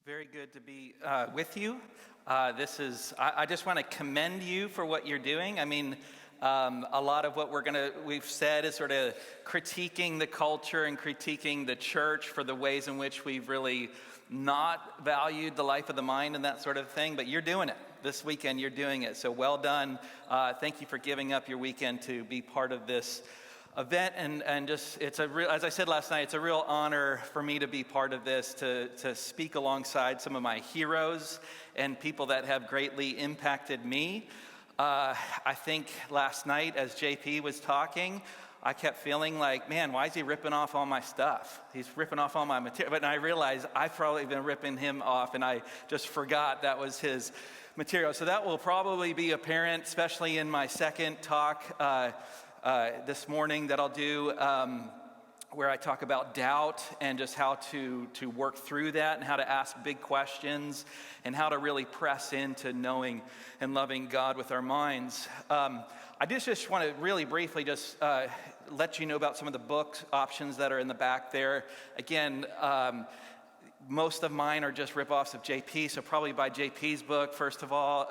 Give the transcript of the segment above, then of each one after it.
Very good to be with you. I just want to commend you for what you're doing. I mean, a lot of what we've said is sort of critiquing the culture and critiquing the church for the ways in which we've really not valued the life of the mind and that sort of thing. But you're doing it. This weekend, you're doing it. So well done. Thank you for giving up your weekend to be part of this event, and just as I said last night, it's a real honor for me to be part of this, to speak alongside some of my heroes and people that have greatly impacted me. I think last night as JP was talking, I kept feeling like, man, why is he ripping off all my stuff? He's ripping off all my material. But I realized I've probably been ripping him off, and I just forgot that was his material. So that will probably be apparent, especially in my second talk this morning that I'll do, where I talk about doubt and just how to work through that and how to ask big questions and how to really press into knowing and loving God with our minds. I just want to really briefly just let you know about some of the book options that are in the back there. Again, most of mine are just rip-offs of JP, so probably buy JP's book, first of all.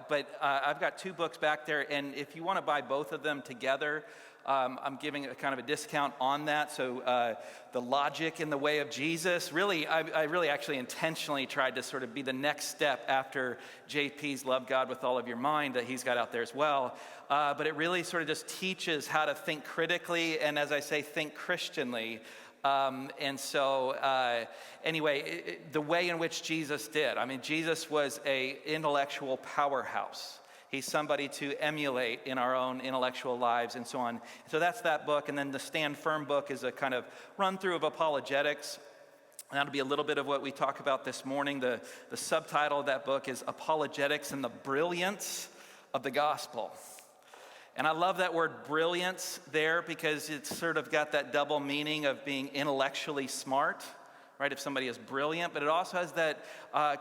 But I've got two books back there, and if you want to buy both of them together, I'm giving a kind of a discount on that. So The Logic in the Way of Jesus, really, I really actually intentionally tried to sort of be the next step after JP's Love God with All of Your Mind that he's got out there as well. But it really sort of just teaches how to think critically and, as I say, think Christianly. Anyway, the way in which Jesus did. I mean, Jesus was an intellectual powerhouse. He's somebody to emulate in our own intellectual lives and so on. So that's that book. And then the Stand Firm book is a kind of run through of apologetics. And that'll be a little bit of what we talk about this morning. The subtitle of that book is Apologetics and the Brilliance of the Gospel. And I love that word brilliance there because it's sort of got that double meaning of being intellectually smart, right? If somebody is brilliant, but it also has that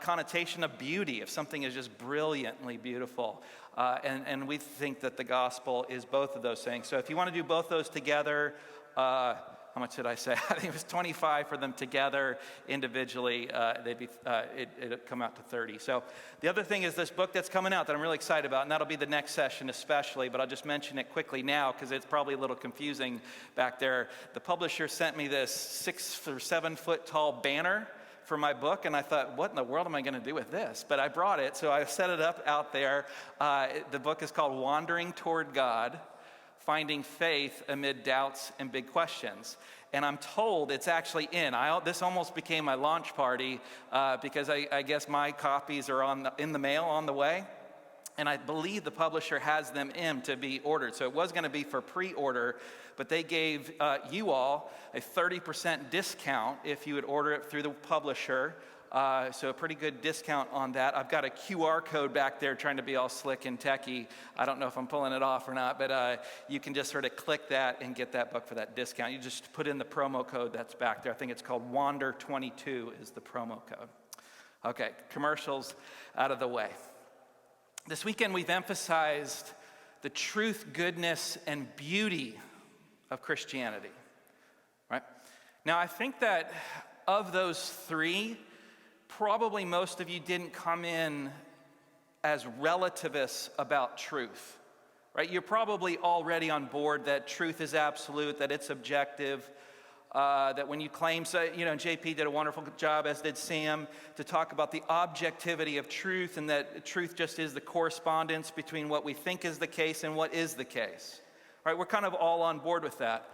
connotation of beauty, if something is just brilliantly beautiful. And we think that the gospel is both of those things. So if you want to do both those together, how much did I say? I think it was 25 for them together. Individually, it'd come out to 30. So the other thing is this book that's coming out that I'm really excited about, and that'll be the next session especially, but I'll just mention it quickly now because it's probably a little confusing back there. The publisher sent me this 6 or 7 foot tall banner for my book, and I thought, what in the world am I going to do with this? But I brought it, so I set it up out there. The book is called Wandering Toward God, Finding Faith Amid Doubts and Big Questions. And I'm told it's actually in. This almost became my launch party because I guess my copies are in the mail on the way. And I believe the publisher has them in to be ordered. So it was going to be for pre-order, but they gave you all a 30% discount if you would order it through the publisher. So a pretty good discount on that. I've got a QR code back there trying to be all slick and techie. I don't know if I'm pulling it off or not, but you can just sort of click that and get that book for that discount. You just put in the promo code that's back there. I think it's called WANDER22 is the promo code. Okay, commercials out of the way. This weekend we've emphasized the truth, goodness, and beauty of Christianity, right? Now I think that of those three, probably most of you didn't come in as relativists about truth, right? You're probably already on board that truth is absolute, that it's objective, that when you claim, JP did a wonderful job, as did Sam, to talk about the objectivity of truth and that truth just is the correspondence between what we think is the case and what is the case, right? We're kind of all on board with that.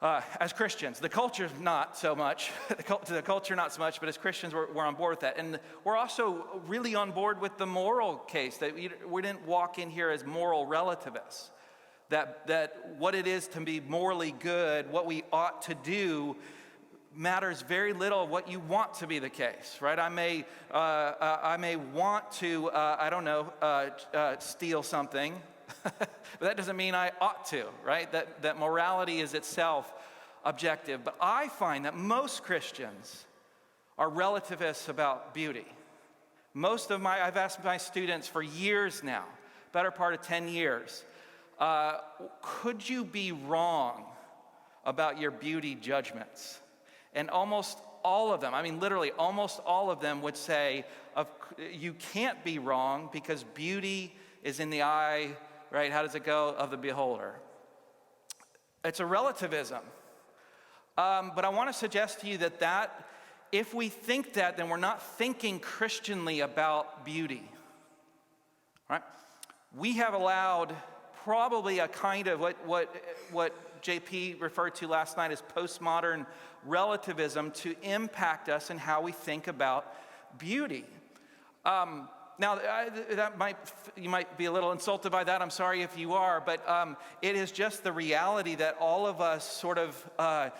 As Christians, the culture not so much, the culture not so much, but as Christians we're on board with that. And we're also really on board with the moral case, that we didn't walk in here as moral relativists, that what it is to be morally good, what we ought to do, matters very little of what you want to be the case, right? I may want to, steal something, but that doesn't mean I ought to, right? That morality is itself objective. But I find that most Christians are relativists about beauty. I've asked my students for years now, better part of 10 years, could you be wrong about your beauty judgments? And almost all of them, I mean literally almost all of them would say you can't be wrong because beauty is in the eye, right? How does it go? Of the beholder. It's a relativism. But I want to suggest to you that if we think that, then we're not thinking Christianly about beauty, right? We have allowed probably a kind of what JP referred to last night as postmodern relativism to impact us in how we think about beauty. Now, you might be a little insulted by that. I'm sorry if you are, but it is just the reality that all of us sort of,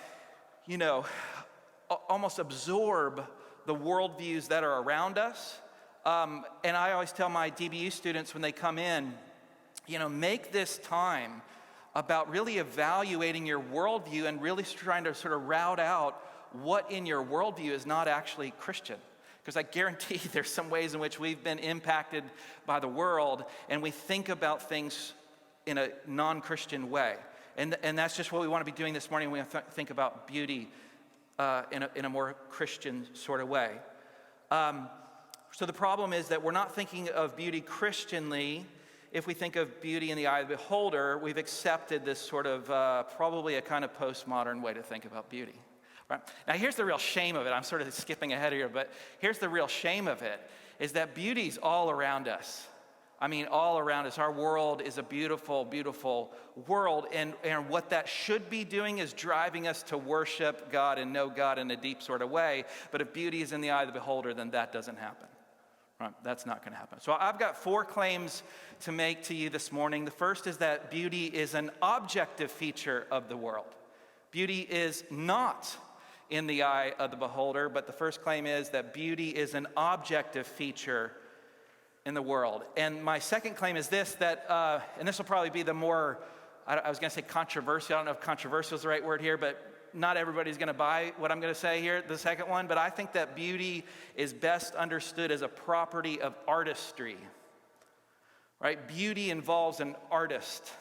almost absorb the worldviews that are around us. And I always tell my DBU students when they come in, make this time about really evaluating your worldview and really trying to sort of route out what in your worldview is not actually Christian. Because I guarantee there's some ways in which we've been impacted by the world and we think about things in a non-Christian way. And that's just what we want to be doing this morning. We think about beauty in a more Christian sort of way. So the problem is that we're not thinking of beauty Christianly. If we think of beauty in the eye of the beholder, we've accepted this sort of probably a kind of postmodern way to think about beauty. Right? Now here's the real shame of it. I'm sort of skipping ahead here, but here's the real shame of it, is that beauty's all around us. I mean, all around us. Our world is a beautiful, beautiful world, and what that should be doing is driving us to worship God and know God in a deep sort of way. But if beauty is in the eye of the beholder, then that doesn't happen. Right? That's not going to happen. So I've got 4 claims to make to you this morning. The first is that beauty is an objective feature of the world. Beauty is not in the eye of the beholder, but the first claim is that beauty is an objective feature in the world. And my second claim is this, that, and this will probably be the more, I was going to say controversial. I don't know if controversial is the right word here, but not everybody's going to buy what I'm going to say here, the second one, but I think that beauty is best understood as a property of artistry, right? Beauty involves an artist,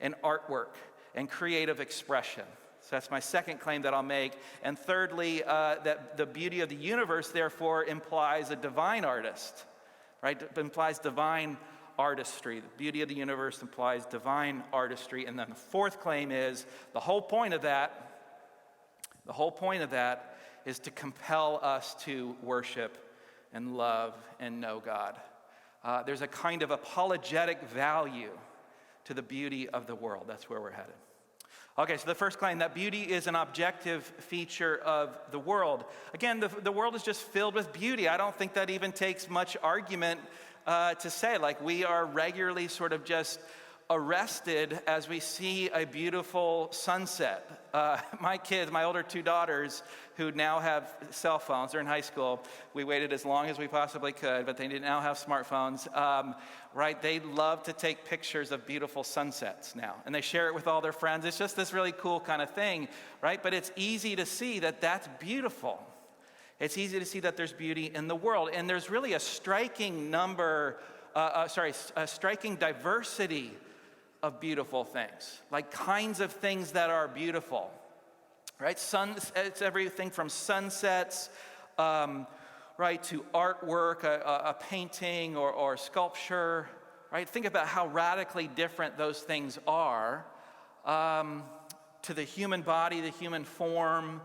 and artwork, and creative expression. So that's my second claim that I'll make. And thirdly, that the beauty of the universe, therefore, implies a divine artist, right? It implies divine artistry. The beauty of the universe implies divine artistry. And then the fourth claim is the whole point of that is to compel us to worship and love and know God. There's a kind of apologetic value to the beauty of the world. That's where we're headed. Okay, so the first claim, that beauty is an objective feature of the world. Again, the world is just filled with beauty. I don't think that even takes much argument to say. Like, we are regularly sort of just arrested as we see a beautiful sunset. My kids, my older 2 daughters, who now have cell phones, they're in high school. We waited as long as we possibly could, but they now have smartphones. Right? They love to take pictures of beautiful sunsets now, and they share it with all their friends. It's just this really cool kind of thing, right? But it's easy to see that that's beautiful. It's easy to see that there's beauty in the world, and there's really a striking striking diversity of beautiful things, like kinds of things that are beautiful, right? It's everything from sunsets, right, to artwork, a painting or sculpture, right? Think about how radically different those things are to the human body, the human form,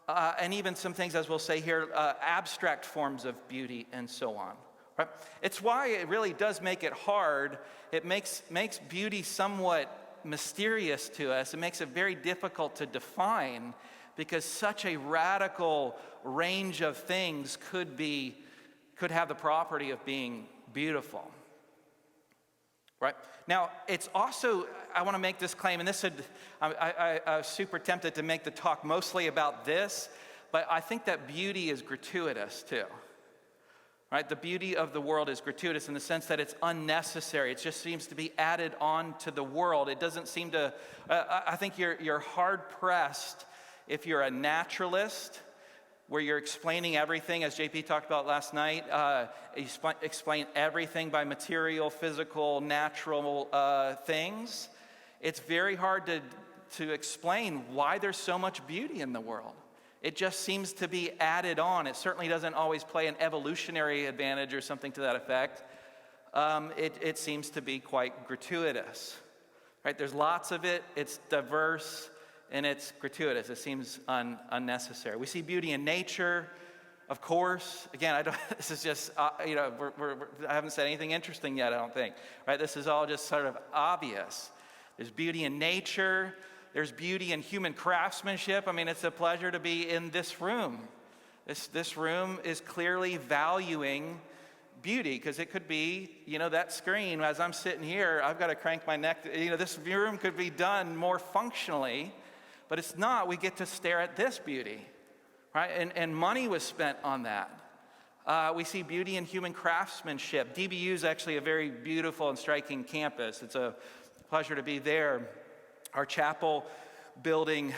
and even some things, as we'll say here, abstract forms of beauty and so on. Right? It's why it really does make it hard. It makes beauty somewhat mysterious to us. It makes it very difficult to define because such a radical range of things could have the property of being beautiful. Right? Now, it's also, I want to make this claim, and I was super tempted to make the talk mostly about this, but I think that beauty is gratuitous too. Right? The beauty of the world is gratuitous in the sense that it's unnecessary. It just seems to be added on to the world. It doesn't seem to, I think you're hard-pressed if you're a naturalist, where you're explaining everything, as JP talked about last night. You explain everything by material, physical, natural things. It's very hard to explain why there's so much beauty in the world. It just seems to be added on. It certainly doesn't always play an evolutionary advantage or something to that effect. It seems to be quite gratuitous, right? There's lots of it. It's diverse and it's gratuitous. It seems unnecessary. We see beauty in nature, of course. Again, this is just, I haven't said anything interesting yet, I don't think, right? This is all just sort of obvious. There's beauty in nature. There's beauty in human craftsmanship. I mean, it's a pleasure to be in this room. This room is clearly valuing beauty, because it could be, that screen, as I'm sitting here, I've got to crank my neck. This room could be done more functionally, but it's not. We get to stare at this beauty, right? And money was spent on that. We see beauty in human craftsmanship. DBU is actually a very beautiful and striking campus. It's a pleasure to be there. Our chapel building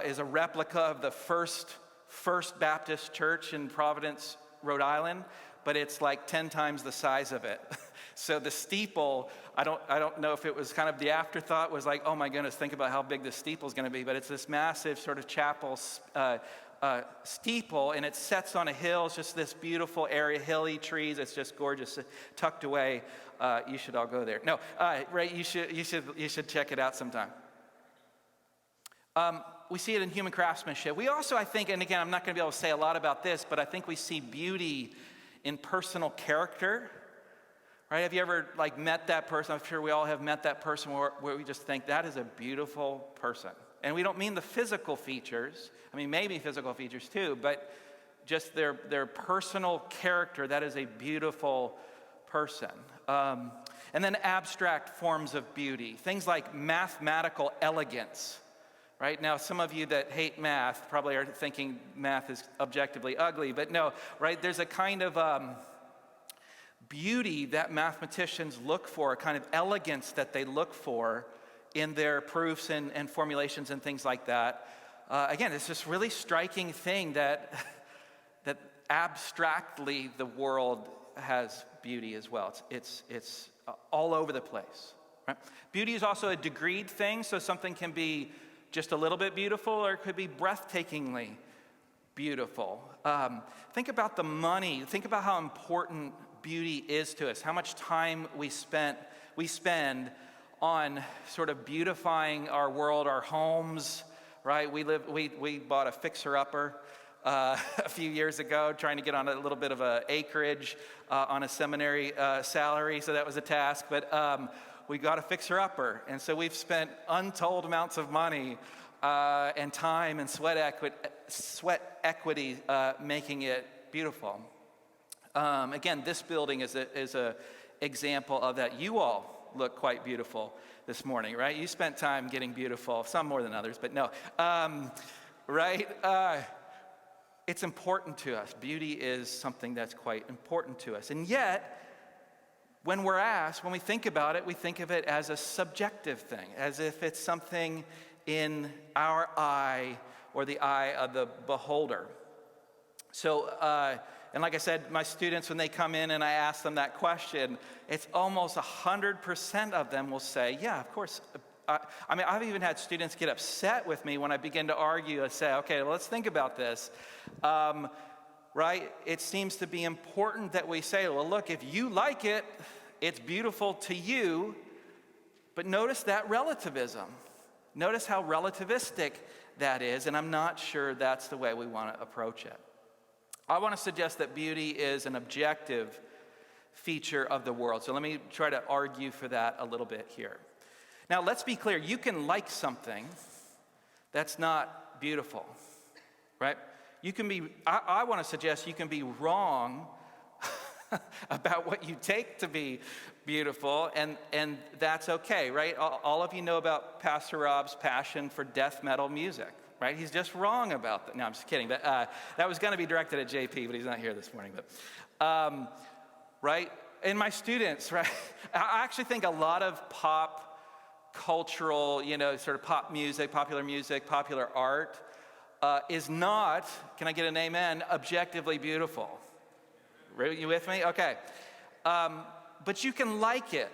is a replica of the First Baptist Church in Providence, Rhode Island, but it's like 10 times the size of it. So the steeple, I don't know if it was kind of the afterthought, was like, oh my goodness, think about how big the steeple is going to be, but it's this massive sort of chapel steeple, and it sets on a hill. It's just this beautiful area, hilly trees. It's just gorgeous, tucked away. You should all go there. No, right? You should check it out sometime. We see it in human craftsmanship. We also, I think, and again, I'm not going to be able to say a lot about this, but I think we see beauty in personal character, right? Have you ever met that person? I'm sure we all have met that person where we just think that is a beautiful person. And we don't mean the physical features. I mean, maybe physical features too, but just their personal character, that is a beautiful person. And then abstract forms of beauty, things like mathematical elegance. Right? Now, some of you that hate math probably are thinking math is objectively ugly, but no, right? There's a kind of beauty that mathematicians look for, a kind of elegance that they look for in their proofs and formulations and things like that. Again, it's this really striking thing that abstractly the world has beauty as well. It's all over the place. Right? Beauty is also a degreed thing, so something can be just a little bit beautiful, or it could be breathtakingly beautiful. Think about the money. Think about how important beauty is to us. How much time we spend on sort of beautifying our world, our homes. Right? We bought a fixer-upper a few years ago, trying to get on a little bit of an acreage on a seminary salary. So that was a task, but. We got a fixer-upper, and so we've spent untold amounts of money and time and sweat equity making it beautiful. Again, this building is a example of that. You all look quite beautiful this morning, right? You spent time getting beautiful, some more than others, but no. Right? It's important to us. Beauty is something that's quite important to us, and yet, when we think about it, we think of it as a subjective thing, as if it's something in our eye or the eye of the beholder. So, and like I said, my students, when they come in and I ask them that question, it's almost 100% of them will say, yeah, of course. I've even had students get upset with me when I begin to argue and say, okay, well, let's think about this. Right? It seems to be important that we say, well, look, if you like it, it's beautiful to you. But notice that relativism. Notice how relativistic that is, and I'm not sure that's the way we want to approach it. I want to suggest that beauty is an objective feature of the world. So let me try to argue for that a little bit here. Now, let's be clear. You can like something that's not beautiful, right? I want to suggest you can be wrong about what you take to be beautiful, and that's okay, right? All of you know about Pastor Rob's passion for death metal music, right? He's just wrong about that. No, I'm just kidding. But that was going to be directed at JP, but he's not here this morning. But right? And my students, right? I actually think a lot of pop cultural, sort of pop music, popular art, is not, can I get an amen, objectively beautiful. You with me? Okay. But you can like it,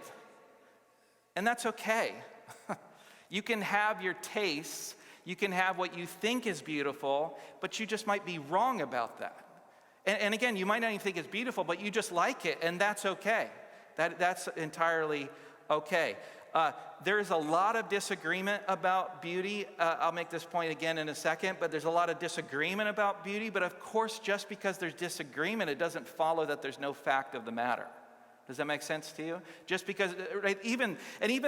and that's okay. You can have your tastes, You can have what you think is beautiful, but you just might be wrong about that. And again, you might not even think it's beautiful, but you just like it, and that's okay. That's entirely okay. There's a lot of disagreement about beauty. I'll make this point again in a second, but there's a lot of disagreement about beauty. But of course, just because there's disagreement, it doesn't follow that there's no fact of the matter. Does that make sense to you? Just because, right, even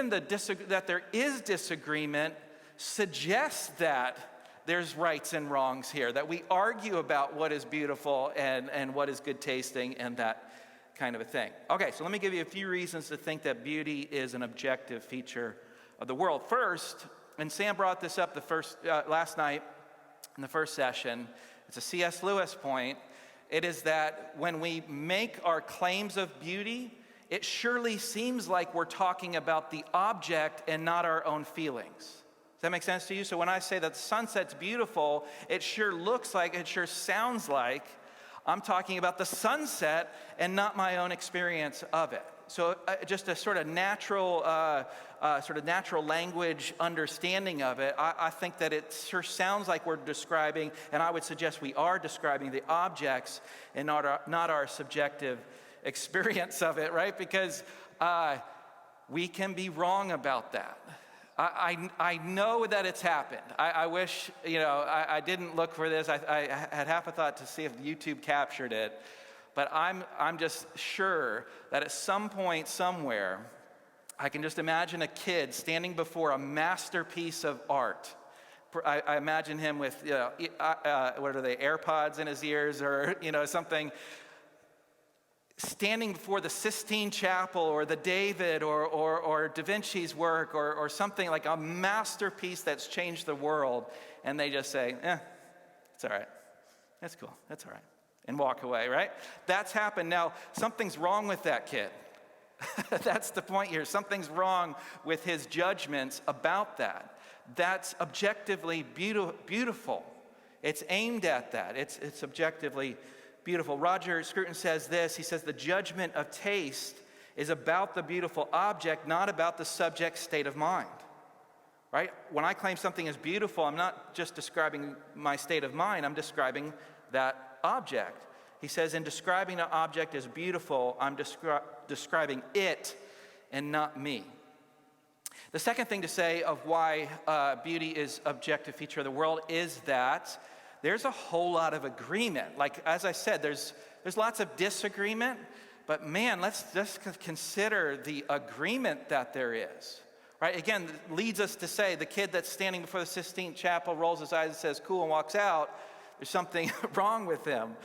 that there is disagreement suggests that there's rights and wrongs here, that we argue about what is beautiful and what is good tasting and that kind of a thing. Okay, so let me give you a few reasons to think that beauty is an objective feature of the world. First, and Sam brought this up last night in the first session, it's a C.S. Lewis point. It is that when we make our claims of beauty, it surely seems like we're talking about the object and not our own feelings. Does that make sense to you? So when I say that the sunset's beautiful, it sure sounds like I'm talking about the sunset and not my own experience of it. So just a sort of natural language understanding of it, I think that it sure sounds like we're describing, and I would suggest we are describing the objects and not our subjective experience of it, right? Because we can be wrong about that. I know that it's happened. I wish, I didn't look for this. I had half a thought to see if YouTube captured it. But I'm just sure that at some point, somewhere, I can just imagine a kid standing before a masterpiece of art. I imagine him with, what are they, AirPods in his ears or, something, standing before the Sistine Chapel or the David or Da Vinci's work or something like a masterpiece that's changed the world, and they just say, it's all right. That's cool. That's all right. And walk away, right? That's happened. Now, something's wrong with that kid. That's the point here. Something's wrong with his judgments about that. That's objectively beautiful. It's aimed at that. It's objectively beautiful. Roger Scruton says this. He says, the judgment of taste is about the beautiful object, not about the subject's state of mind. Right? When I claim something is beautiful, I'm not just describing my state of mind, I'm describing that object. He says, in describing an object as beautiful, I'm describing it and not me. The second thing to say of why beauty is objective feature of the world is that there's a whole lot of agreement. Like, as I said, there's lots of disagreement, but man, let's just consider the agreement that there is. Right? Again, it leads us to say the kid that's standing before the Sistine Chapel rolls his eyes and says, cool, and walks out. There's something wrong with him.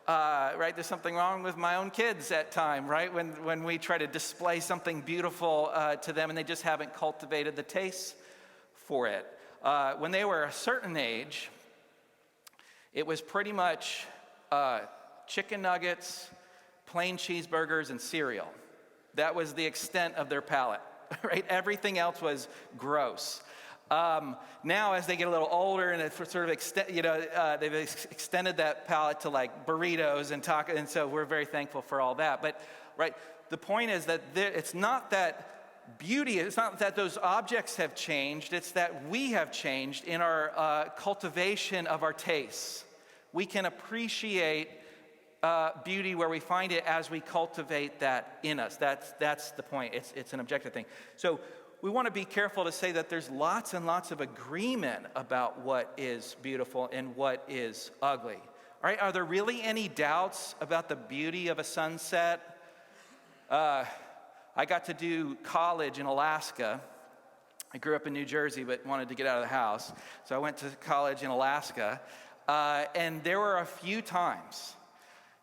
Right? There's something wrong with my own kids at time, right? When we try to display something beautiful to them and they just haven't cultivated the taste for it. When they were a certain age, it was pretty much chicken nuggets, plain cheeseburgers, and cereal. That was the extent of their palate, right? Everything else was gross. Now, as they get a little older and it's sort of they've extended that palate to like burritos and tacos, and so we're very thankful for all that. But right, the point is that it's not that beauty, it's not that those objects have changed, it's that we have changed in our cultivation of our tastes. We can appreciate beauty where we find it as we cultivate that in us. That's the point. It's an objective thing. So we want to be careful to say that there's lots and lots of agreement about what is beautiful and what is ugly. All right, are there really any doubts about the beauty of a sunset? I got to do college in Alaska. I grew up in New Jersey but wanted to get out of the house. So I went to college in Alaska. And there were a few times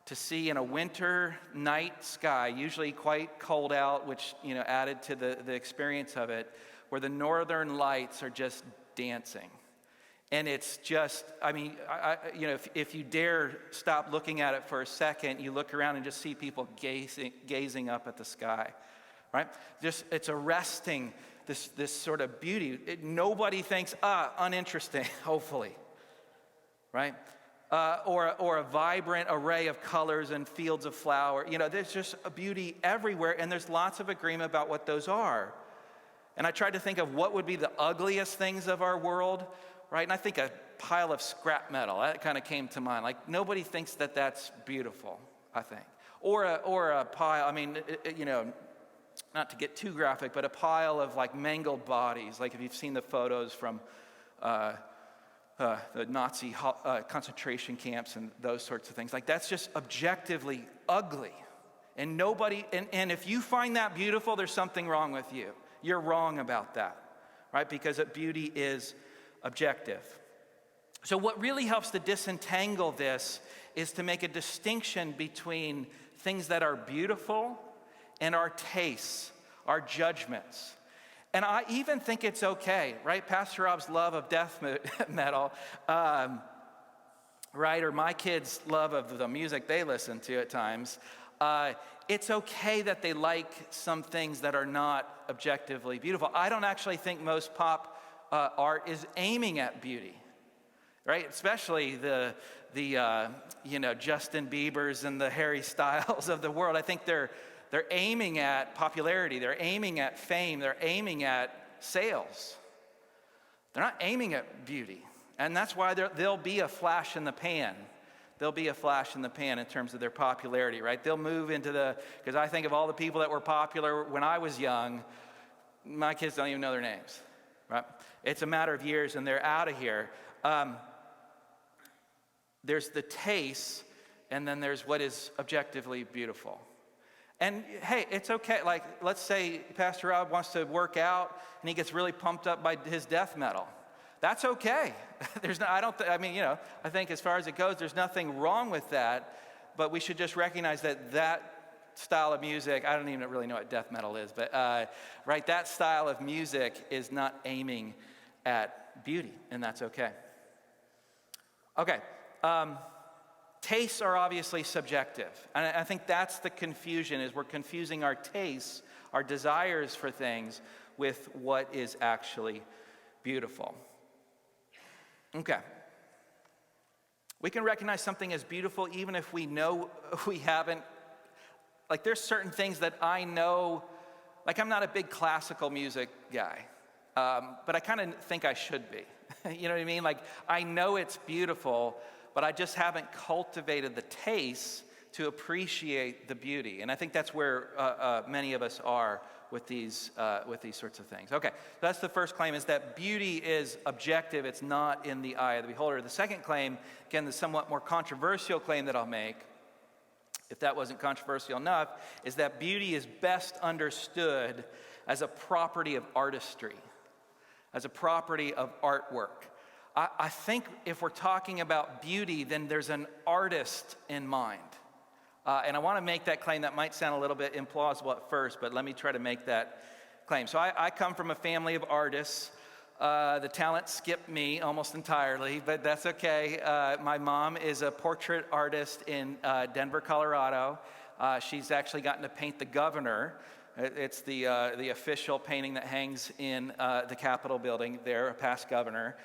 to see in a winter night sky, usually quite cold out, which added to the experience of it, where the northern lights are just dancing. And it's just, if you dare stop looking at it for a second, you look around and just see people gazing up at the sky, right? It's arresting, this sort of beauty. Nobody thinks, uninteresting, hopefully, right? Or a vibrant array of colors and fields of flower. There's just a beauty everywhere, and there's lots of agreement about what those are. And I tried to think of what would be the ugliest things of our world. right? And I think a pile of scrap metal, that kind of came to mind. Like, nobody thinks that that's beautiful, I think. Or a pile, I mean, not to get too graphic, but a pile of like mangled bodies. Like if you've seen the photos from the Nazi concentration camps and those sorts of things. Like, that's just objectively ugly. And nobody, and if you find that beautiful, there's something wrong with you. You're wrong about that, right? Because beauty is objective. So what really helps to disentangle this is to make a distinction between things that are beautiful and our tastes, our judgments. And I even think it's okay, right? Pastor Rob's love of death metal, right? Or my kids' love of the music they listen to at times. It's okay that they like some things that are not objectively beautiful. I don't actually think most pop art is aiming at beauty, right? Especially the Justin Biebers and the Harry Styles of the world. I think they're aiming at popularity. They're aiming at fame. They're aiming at sales. They're not aiming at beauty. And that's why there'll be a flash in the pan. There'll be a flash in the pan in terms of their popularity, right? They'll move into because I think of all the people that were popular when I was young, my kids don't even know their names, right? It's a matter of years and they're out of here. There's the taste, and then there's what is objectively beautiful. And hey, it's okay. Like, let's say Pastor Rob wants to work out and he gets really pumped up by his death metal. That's okay. I think as far as it goes, there's nothing wrong with that, but we should just recognize that style of music, I don't even really know what death metal is, but right, that style of music is not aiming at beauty, and that's okay. Okay. Tastes are obviously subjective. And I think that's the confusion, is we're confusing our tastes, our desires for things, with what is actually beautiful. Okay. We can recognize something as beautiful even if we know we haven't. Like, there's certain things that I know, like I'm not a big classical music guy, but I kind of think I should be. You know what I mean? Like, I know it's beautiful, but I just haven't cultivated the taste to appreciate the beauty. And I think that's where many of us are with these sorts of things. Okay, so that's the first claim, is that beauty is objective. It's not in the eye of the beholder. The second claim, again, the somewhat more controversial claim that I'll make, if that wasn't controversial enough, is that beauty is best understood as a property of artistry, as a property of artwork. I think if we're talking about beauty, then there's an artist in mind. And I want to make that claim. That might sound a little bit implausible at first, but let me try to make that claim. So I come from a family of artists. The talent skipped me almost entirely, but that's okay. My mom is a portrait artist in Denver, Colorado. She's actually gotten to paint the governor. It's the official painting that hangs in the Capitol building there, a past governor.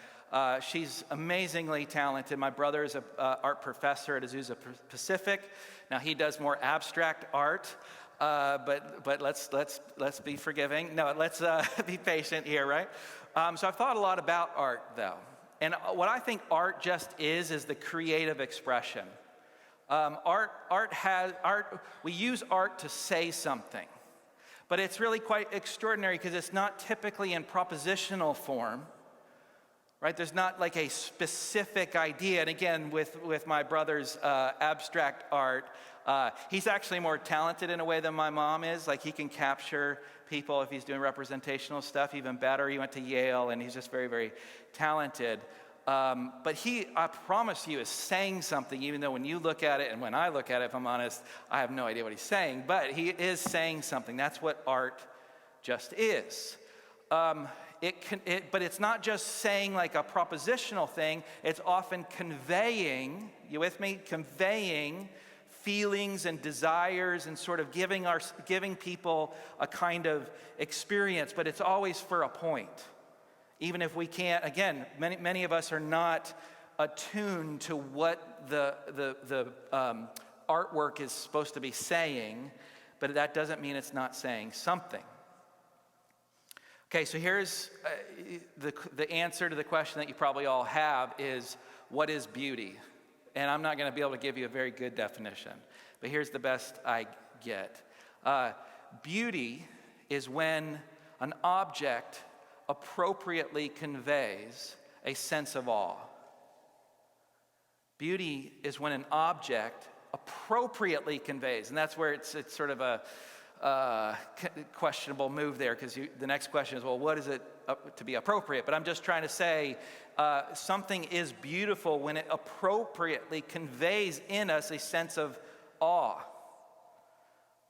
She's amazingly talented. My brother is an art professor at Azusa Pacific. Now, he does more abstract art, but let's be forgiving. No, let's be patient here, right? So I've thought a lot about art, though. And what I think art just is the creative expression. We use art to say something, but it's really quite extraordinary because it's not typically in propositional form. Right, there's not like a specific idea. And again, with my brother's abstract art, he's actually more talented in a way than my mom is. Like, he can capture people if he's doing representational stuff, even better. He went to Yale, and he's just very, very talented. But he, I promise you, is saying something, even though when you look at it, and when I look at it, if I'm honest, I have no idea what he's saying. But he is saying something. That's what art just is. But it's not just saying like a propositional thing. It's often conveying, you with me? Conveying feelings and desires and sort of giving people a kind of experience, but it's always for a point. Even if we can't, again, many of us are not attuned to what the artwork is supposed to be saying, but that doesn't mean it's not saying something. Okay, so here's the answer to the question that you probably all have is, what is beauty? And I'm not going to be able to give you a very good definition, but here's the best I get. Beauty is when an object appropriately conveys a sense of awe. Beauty is when an object appropriately conveys, and that's where it's sort of a questionable move there, because the next question is, well, what is it to be appropriate? But I'm just trying to say something is beautiful when it appropriately conveys in us a sense of awe,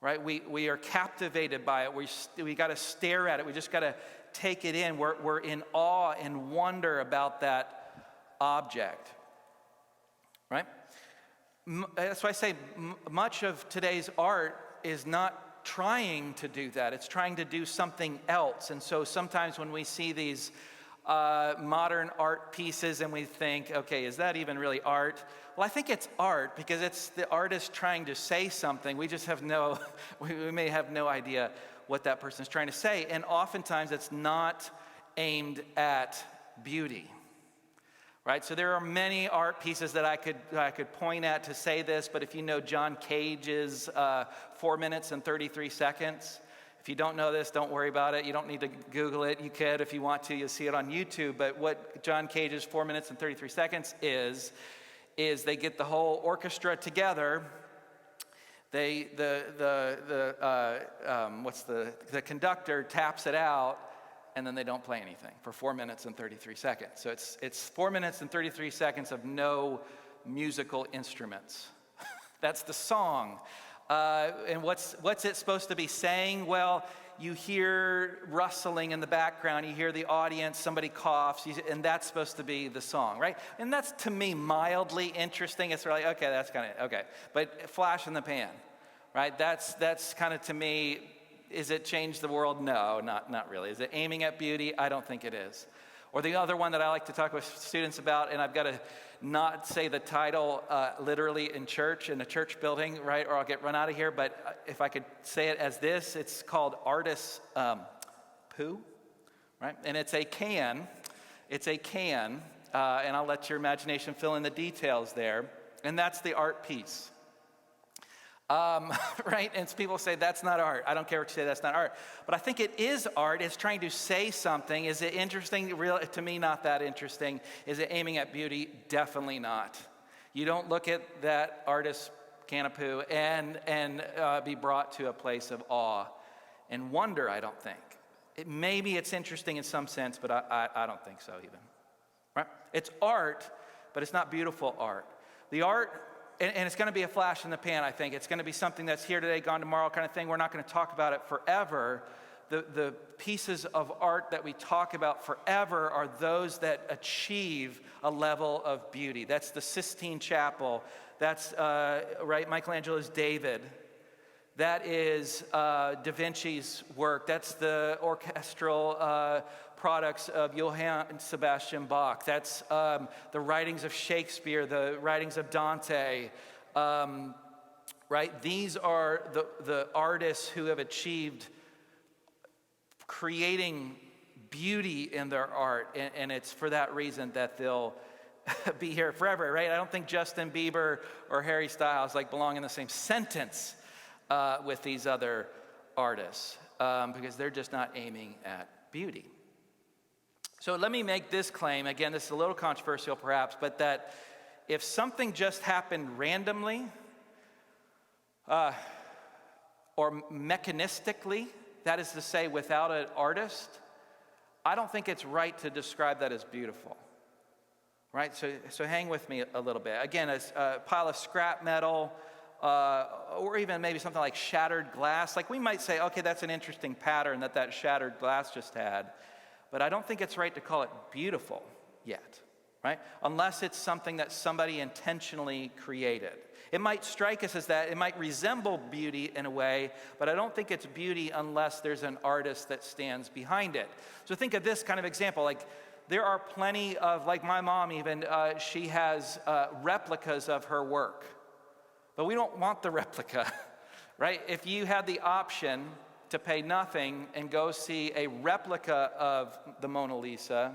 right? We are captivated by it. We got to stare at it. We just got to take it in. We're in awe and wonder about that object, right? That's why I say much of today's art is not trying to do that. It's trying to do something else. And so sometimes when we see these modern art pieces and we think, okay, is that even really art? Well, I think it's art because it's the artist trying to say something. We just have we may have no idea what that person is trying to say. And oftentimes it's not aimed at beauty. Right, so there are many art pieces that I could point at to say this, but if you know John Cage's 4 minutes and 33 seconds, if you don't know this, don't worry about it. You don't need to Google it. You could if you want to. You'll see it on YouTube. But what John Cage's 4 minutes and 33 seconds is they get the whole orchestra together. The conductor taps it out, and then they don't play anything for 4 minutes and 33 seconds. So it's 4 minutes and 33 seconds of no musical instruments. That's the song. And what's it supposed to be saying? Well, you hear rustling in the background, you hear the audience, somebody coughs, and that's supposed to be the song, right? And that's, to me, mildly interesting. It's really, okay, that's kind of, okay. But flash in the pan, right? That's kind of, to me, is it changed the world? No, not really. Is it aiming at beauty? I don't think it is. Or the other one that I like to talk with students about, and I've got to not say the title literally in church, in a church building, right? Or I'll get run out of here. But if I could say it as this, it's called artist's poo, right? And it's a can, and I'll let your imagination fill in the details there. And that's the art piece. Right? And people say, that's not art. I don't care what you say, that's not art. But I think it is art. It's trying to say something. Is it interesting? To me, not that interesting. Is it aiming at beauty? Definitely not. You don't look at that artist's can of poo and be brought to a place of awe and wonder, I don't think. Maybe it's interesting in some sense, but I don't think so even. Right? It's art, but it's not beautiful art. The art, and it's going to be a flash in the pan, I think. It's going to be something that's here today, gone tomorrow kind of thing. We're not going to talk about it forever. The pieces of art that we talk about forever are those that achieve a level of beauty. That's the Sistine Chapel. That's, right, Michelangelo's David. That is Da Vinci's work. That's the orchestral products of Johann Sebastian Bach. That's the writings of Shakespeare, the writings of Dante, right? These are the artists who have achieved creating beauty in their art, and it's for that reason that they'll be here forever, right? I don't think Justin Bieber or Harry Styles belong in the same sentence with these other artists because they're just not aiming at beauty. So let me make this claim. Again, this is a little controversial perhaps, but that if something just happened randomly or mechanistically, that is to say without an artist, I don't think it's right to describe that as beautiful. Right? So hang with me a little bit. Again, a pile of scrap metal, or even maybe something like shattered glass. We might say, okay, that's an interesting pattern that shattered glass just had. But I don't think it's right to call it beautiful yet, right? Unless it's something that somebody intentionally created. It might strike us as that. It might resemble beauty in a way, but I don't think it's beauty unless there's an artist that stands behind it. So think of this kind of example. There are plenty of, my mom even, she has replicas of her work. But we don't want the replica, right? If you had the option to pay nothing and go see a replica of the Mona Lisa,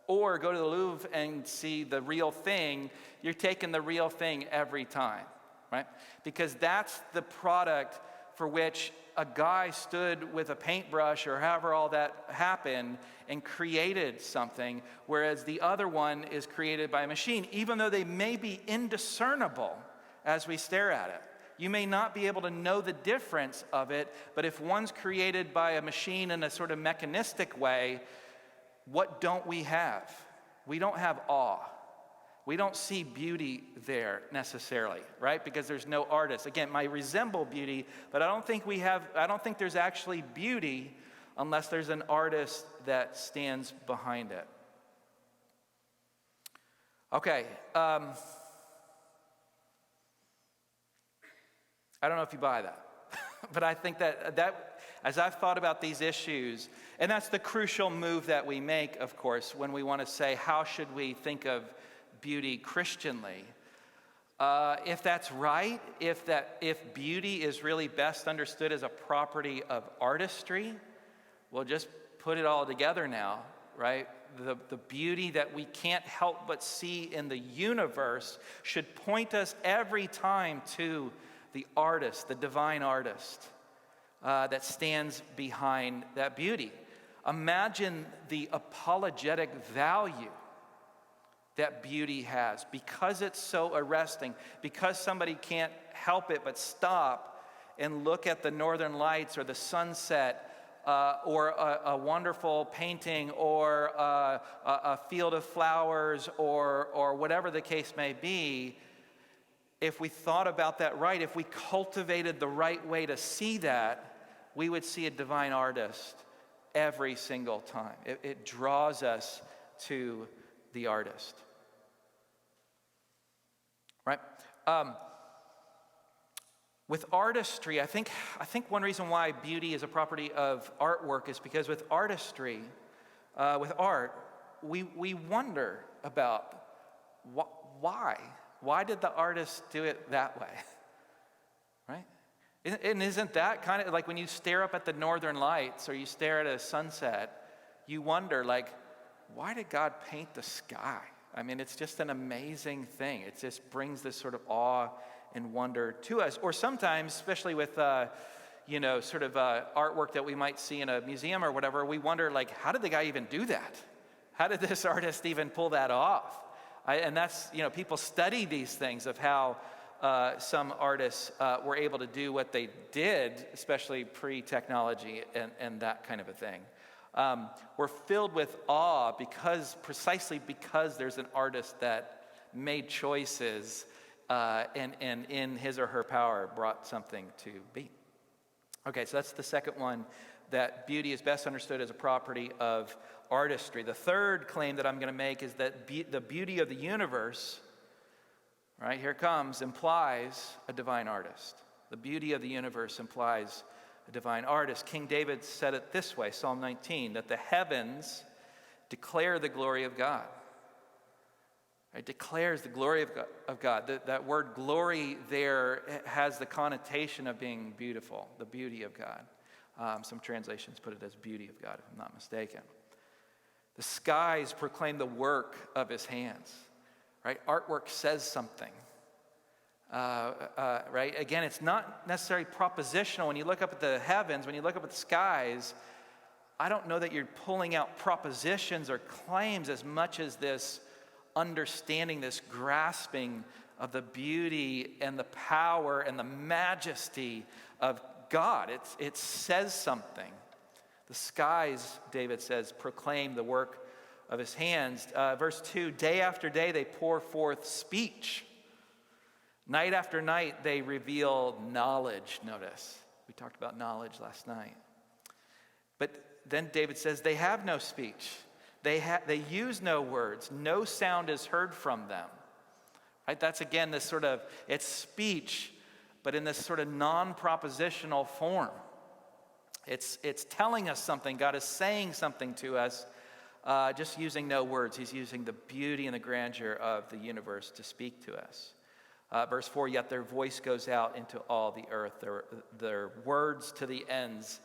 or go to the Louvre and see the real thing, you're taking the real thing every time, right? Because that's the product for which a guy stood with a paintbrush or however all that happened and created something, whereas the other one is created by a machine, even though they may be indiscernible as we stare at it. You may not be able to know the difference of it, but if one's created by a machine in a sort of mechanistic way, what don't we have? We don't have awe. We don't see beauty there necessarily, right? Because there's no artist. Again, it might resemble beauty, but I don't think there's actually beauty unless there's an artist that stands behind it. Okay. I don't know if you buy that, but I think that as I've thought about these issues, and that's the crucial move that we make, of course, when we want to say, how should we think of beauty Christianly? If that's right, if beauty is really best understood as a property of artistry, we'll just put it all together now, right? The beauty that we can't help but see in the universe should point us every time to the artist, the divine artist that stands behind that beauty. Imagine the apologetic value that beauty has, because it's so arresting, because somebody can't help it but stop and look at the northern lights or the sunset or a wonderful painting or a field of flowers or whatever the case may be. If we thought about that right, if we cultivated the right way to see that, we would see a divine artist every single time. It draws us to the artist, right? With artistry, I think one reason why beauty is a property of artwork is because with artistry, with art, we wonder about why. Why did the artist do it that way, right? And isn't that kind of like when you stare up at the northern lights or you stare at a sunset, you wonder, like, why did God paint the sky? I mean, it's just an amazing thing. It just brings this sort of awe and wonder to us. Or sometimes, especially with, sort of artwork that we might see in a museum or whatever, we wonder, like, how did the guy even do that? How did this artist even pull that off? And that's, people study these things of how some artists were able to do what they did, especially pre-technology and that kind of a thing. We're filled with awe precisely because there's an artist that made choices and in his or her power brought something to be. Okay, so that's the second one, that beauty is best understood as a property of artistry. The third claim that I'm going to make is that the beauty of the universe, right, here it comes, implies a divine artist. The beauty of the universe implies a divine artist. King David said it this way, Psalm 19, that the heavens declare the glory of God. It declares the glory of God. That word glory there has the connotation of being beautiful, the beauty of God. Some translations put it as beauty of God, if I'm not mistaken. The skies proclaim the work of his hands, right? Artwork says something, right? Again, it's not necessarily propositional. When you look up at the heavens, when you look up at the skies, I don't know that you're pulling out propositions or claims as much as this understanding, this grasping of the beauty and the power and the majesty of God. It says something. The skies, David says, proclaim the work of his hands. Verse 2, day after day they pour forth speech. Night after night they reveal knowledge, notice. We talked about knowledge last night. But then David says they have no speech. They use no words. No sound is heard from them. Right? That's again this sort of, it's speech, but in this sort of non-propositional form. It's telling us something. God is saying something to us, just using no words. He's using the beauty and the grandeur of the universe to speak to us. Verse 4, yet their voice goes out into all the earth, their words to the ends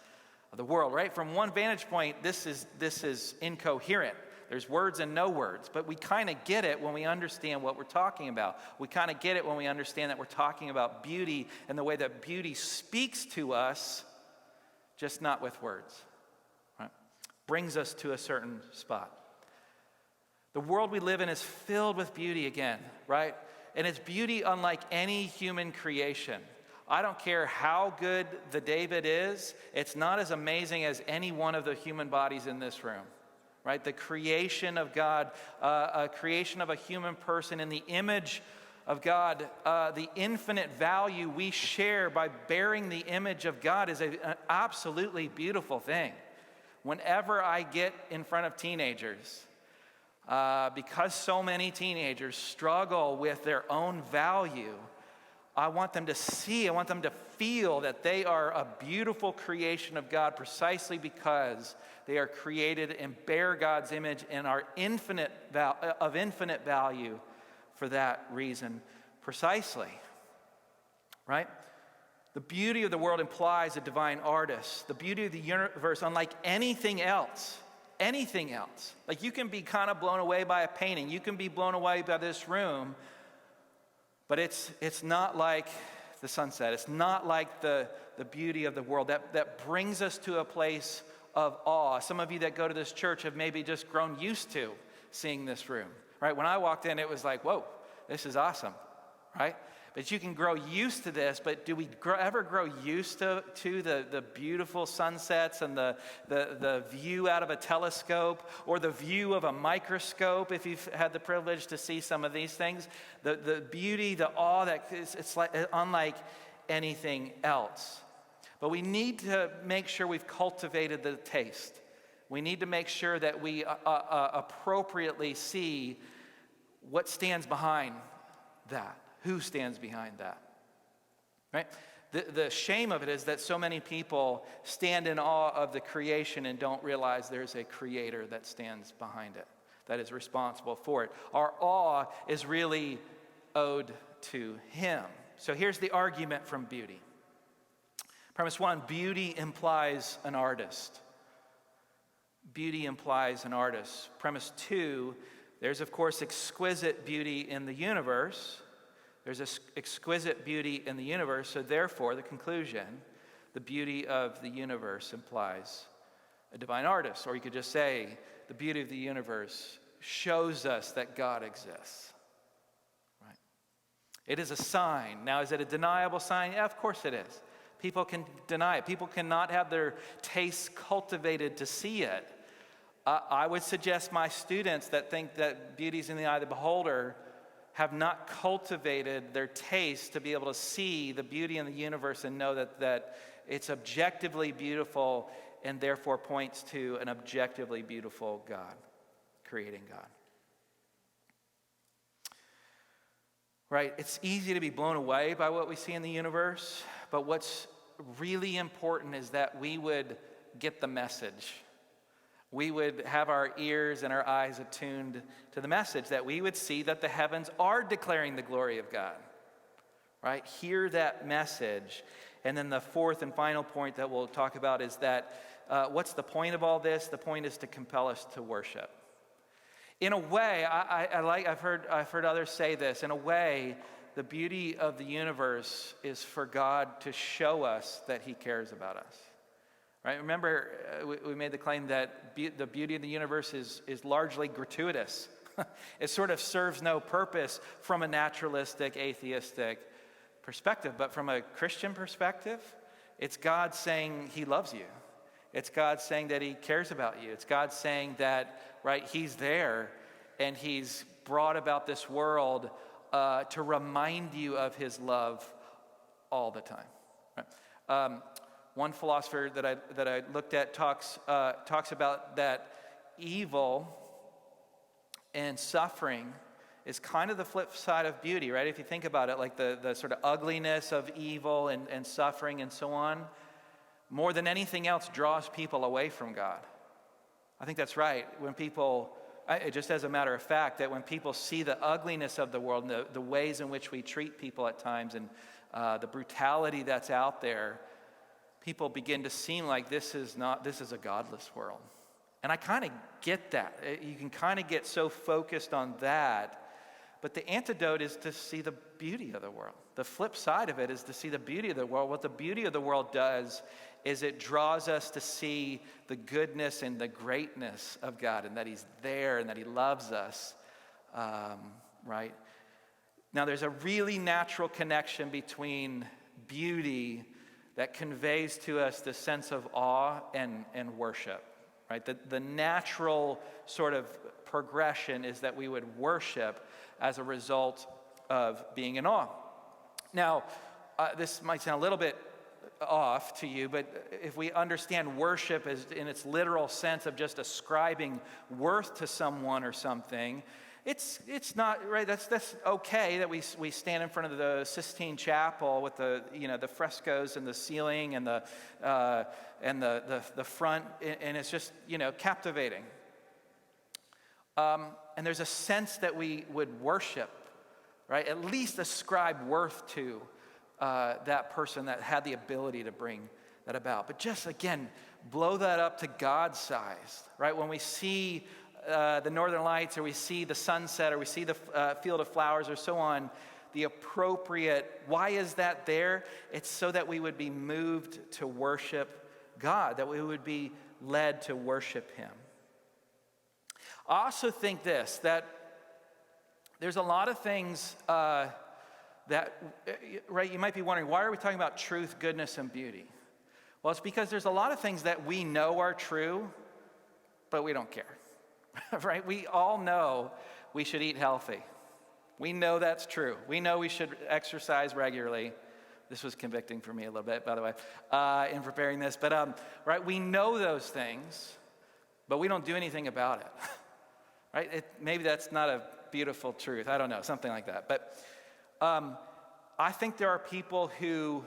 of the world, right? From one vantage point, this is incoherent. There's words and no words, but we kind of get it when we understand what we're talking about. We kind of get it when we understand that we're talking about beauty and the way that beauty speaks to us, just not with words, right? Brings us to a certain spot. The world we live in is filled with beauty again, right? And it's beauty unlike any human creation. I don't care how good the David is, it's not as amazing as any one of the human bodies in this room. Right? The creation of God, a creation of a human person in the image of God, the infinite value we share by bearing the image of God is an absolutely beautiful thing. Whenever I get in front of teenagers, because so many teenagers struggle with their own value, I want them to see, I want them to feel that they are a beautiful creation of God precisely because they are created and bear God's image and are of infinite value for that reason precisely, right? The beauty of the world implies a divine artist. The beauty of the universe, unlike anything else. Like you can be kind of blown away by a painting. You can be blown away by this room, but it's not like the sunset. It's not like the beauty of the world. That brings us to a place of awe. Some of you that go to this church have maybe just grown used to seeing this room, right? When I walked in, it was like, whoa, this is awesome, right? But you can grow used to this, but do we ever grow used to the beautiful sunsets and the view out of a telescope or the view of a microscope, if you've had the privilege to see some of these things? The beauty, the awe, it's like unlike anything else. But we need to make sure we've cultivated the taste. We need to make sure that we appropriately see what stands behind that. Who stands behind that, right? The shame of it is that so many people stand in awe of the creation and don't realize there's a creator that stands behind it, that is responsible for it. Our awe is really owed to him. So here's the argument from beauty. Premise one, beauty implies an artist. Beauty implies an artist. Premise two, there's of course exquisite beauty in the universe. There's exquisite beauty in the universe, so therefore, the conclusion, the beauty of the universe implies a divine artist. Or you could just say, the beauty of the universe shows us that God exists. Right? It is a sign. Now, is it a deniable sign? Yeah, of course it is. People can deny it. People cannot have their tastes cultivated to see it. I would suggest my students that think that beauty's in the eye of the beholder have not cultivated their taste to be able to see the beauty in the universe and know that it's objectively beautiful and therefore points to an objectively beautiful God, creating God. Right? It's easy to be blown away by what we see in the universe, but what's really important is that we would get the message. We would have our ears and our eyes attuned to the message, that we would see that the heavens are declaring the glory of God, right? Hear that message. And then the fourth and final point that we'll talk about is that what's the point of all this? The point is to compel us to worship. In a way, I've heard others say this. In a way, the beauty of the universe is for God to show us that he cares about us. Right? Remember, we made the claim that the beauty of the universe is largely gratuitous. It sort of serves no purpose from a naturalistic, atheistic perspective. But from a Christian perspective, it's God saying he loves you. It's God saying that he cares about you. It's God saying that, right, he's there and he's brought about this world to remind you of his love all the time. Right? One philosopher that I looked at talks about that evil and suffering is kind of the flip side of beauty, right? If you think about it, like the sort of ugliness of evil and suffering and so on, more than anything else draws people away from God. I think that's right. When people, just as a matter of fact, that when people see the ugliness of the world and the ways in which we treat people at times and the brutality that's out there, people begin to seem like this is a godless world. And I kind of get that. You can kind of get so focused on that. But the antidote is to see the beauty of the world. The flip side of it is to see the beauty of the world. What the beauty of the world does is it draws us to see the goodness and the greatness of God, and that he's there and that he loves us, right? Now, there's a really natural connection between beauty that conveys to us the sense of awe and worship, right? The natural sort of progression is that we would worship as a result of being in awe. Now, this might sound a little bit off to you, but if we understand worship as in its literal sense of just ascribing worth to someone or something, it's not right. That's okay that we stand in front of the Sistine Chapel with the frescoes and the ceiling and the front, and it's just captivating. And there's a sense that we would worship, right? At least ascribe worth to that person that had the ability to bring that about. But just again, blow that up to God's size, right? When we see the northern lights, or we see the sunset, or we see the field of flowers, or so on, the appropriate, why is that there? It's so that we would be moved to worship God, that we would be led to worship him. I also think this, that there's a lot of things that, right, you might be wondering, why are we talking about truth, goodness, and beauty? Well, it's because there's a lot of things that we know are true, but we don't care. Right? We all know we should eat healthy. We know that's true. We know we should exercise regularly. This was convicting for me a little bit, by the way, in preparing this. But right, we know those things, but we don't do anything about it. Right? Maybe that's not a beautiful truth. I don't know, something like that. But I think there are people who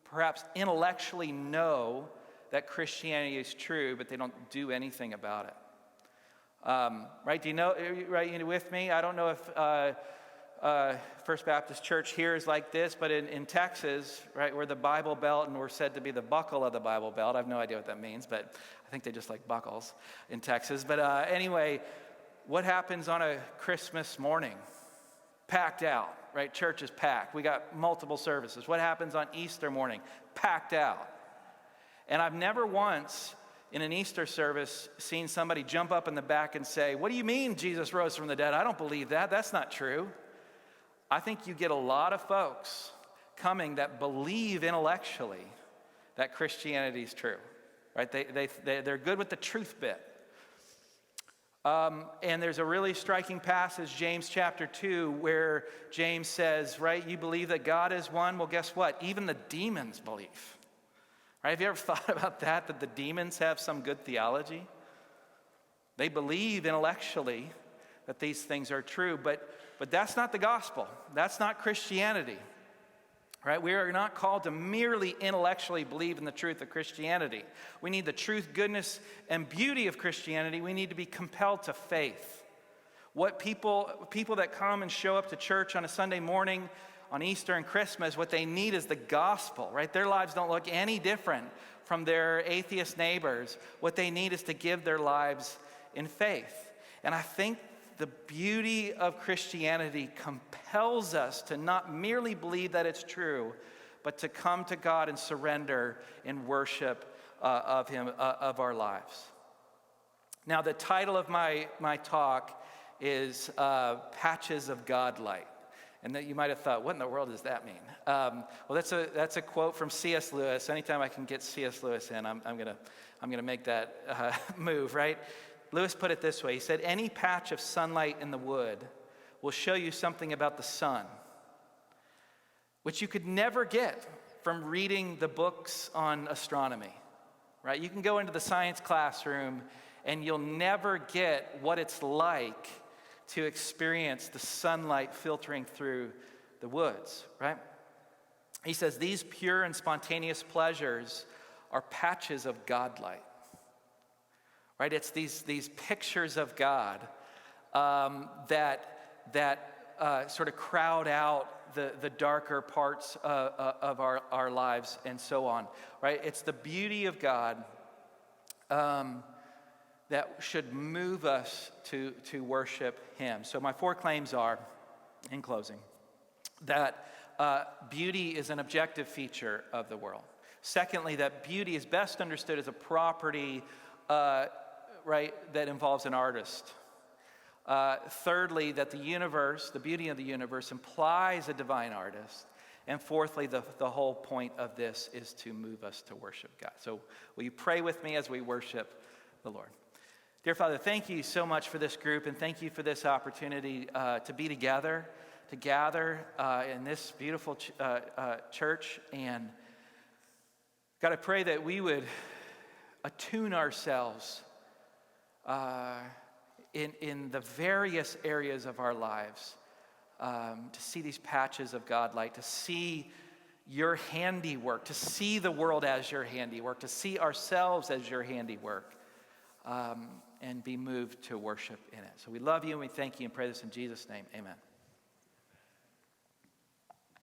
perhaps intellectually know that Christianity is true, but they don't do anything about it. Right? Do you know? Right? You with me? I don't know if First Baptist Church here is like this, but in Texas, right, we're the Bible Belt, and we're said to be the buckle of the Bible Belt. I have no idea what that means, but I think they just like buckles in Texas. But anyway, what happens on a Christmas morning? Packed out, right? Church is packed. We got multiple services. What happens on Easter morning? Packed out. And I've never once in an Easter service seen somebody jump up in the back and say, "What do you mean Jesus rose from the dead? I don't believe that. That's not true." I think you get a lot of folks coming that believe intellectually that Christianity is true, right? They're good with the truth bit. And there's a really striking passage, James chapter 2, where James says, right, you believe that God is one? Well, guess what? Even the demons believe. Right? Have you ever thought about that the demons have some good theology? They believe intellectually that these things are true, but that's not the gospel. That's not Christianity. Right? We are not called to merely intellectually believe in the truth of Christianity. We need the truth, goodness, and beauty of Christianity. We need to be compelled to faith. What people that come and show up to church on a Sunday morning, on Easter and Christmas, what they need is the gospel, right? Their lives don't look any different from their atheist neighbors. What they need is to give their lives in faith. And I think the beauty of Christianity compels us to not merely believe that it's true, but to come to God and surrender in worship of Him, of our lives. Now, the title of my talk is Patches of Godlight. And that you might have thought, what in the world does that mean? Well, that's a quote from C.S. Lewis. Anytime I can get C.S. Lewis in, I'm gonna make that move, right? Lewis put it this way. He said, any patch of sunlight in the wood will show you something about the sun, which you could never get from reading the books on astronomy, right? You can go into the science classroom and you'll never get what it's like to experience the sunlight filtering through the woods, right? He says, these pure and spontaneous pleasures are patches of Godlight. Right, it's these pictures of God that sort of crowd out the darker parts of our lives and so on, right? It's the beauty of God that should move us to worship him. So my 4 claims are, in closing, that beauty is an objective feature of the world. Secondly, that beauty is best understood as a property, right, that involves an artist. Thirdly, that the universe, the beauty of the universe, implies a divine artist. And fourthly, the whole point of this is to move us to worship God. So will you pray with me as we worship the Lord? Dear Father, thank you so much for this group, and thank you for this opportunity to be together, to gather in this beautiful church. And God, I pray that we would attune ourselves in the various areas of our lives to see these patches of Godlight, to see your handiwork, to see the world as your handiwork, to see ourselves as your handiwork, and be moved to worship in it. So we love you and we thank you and pray this in Jesus' name. Amen.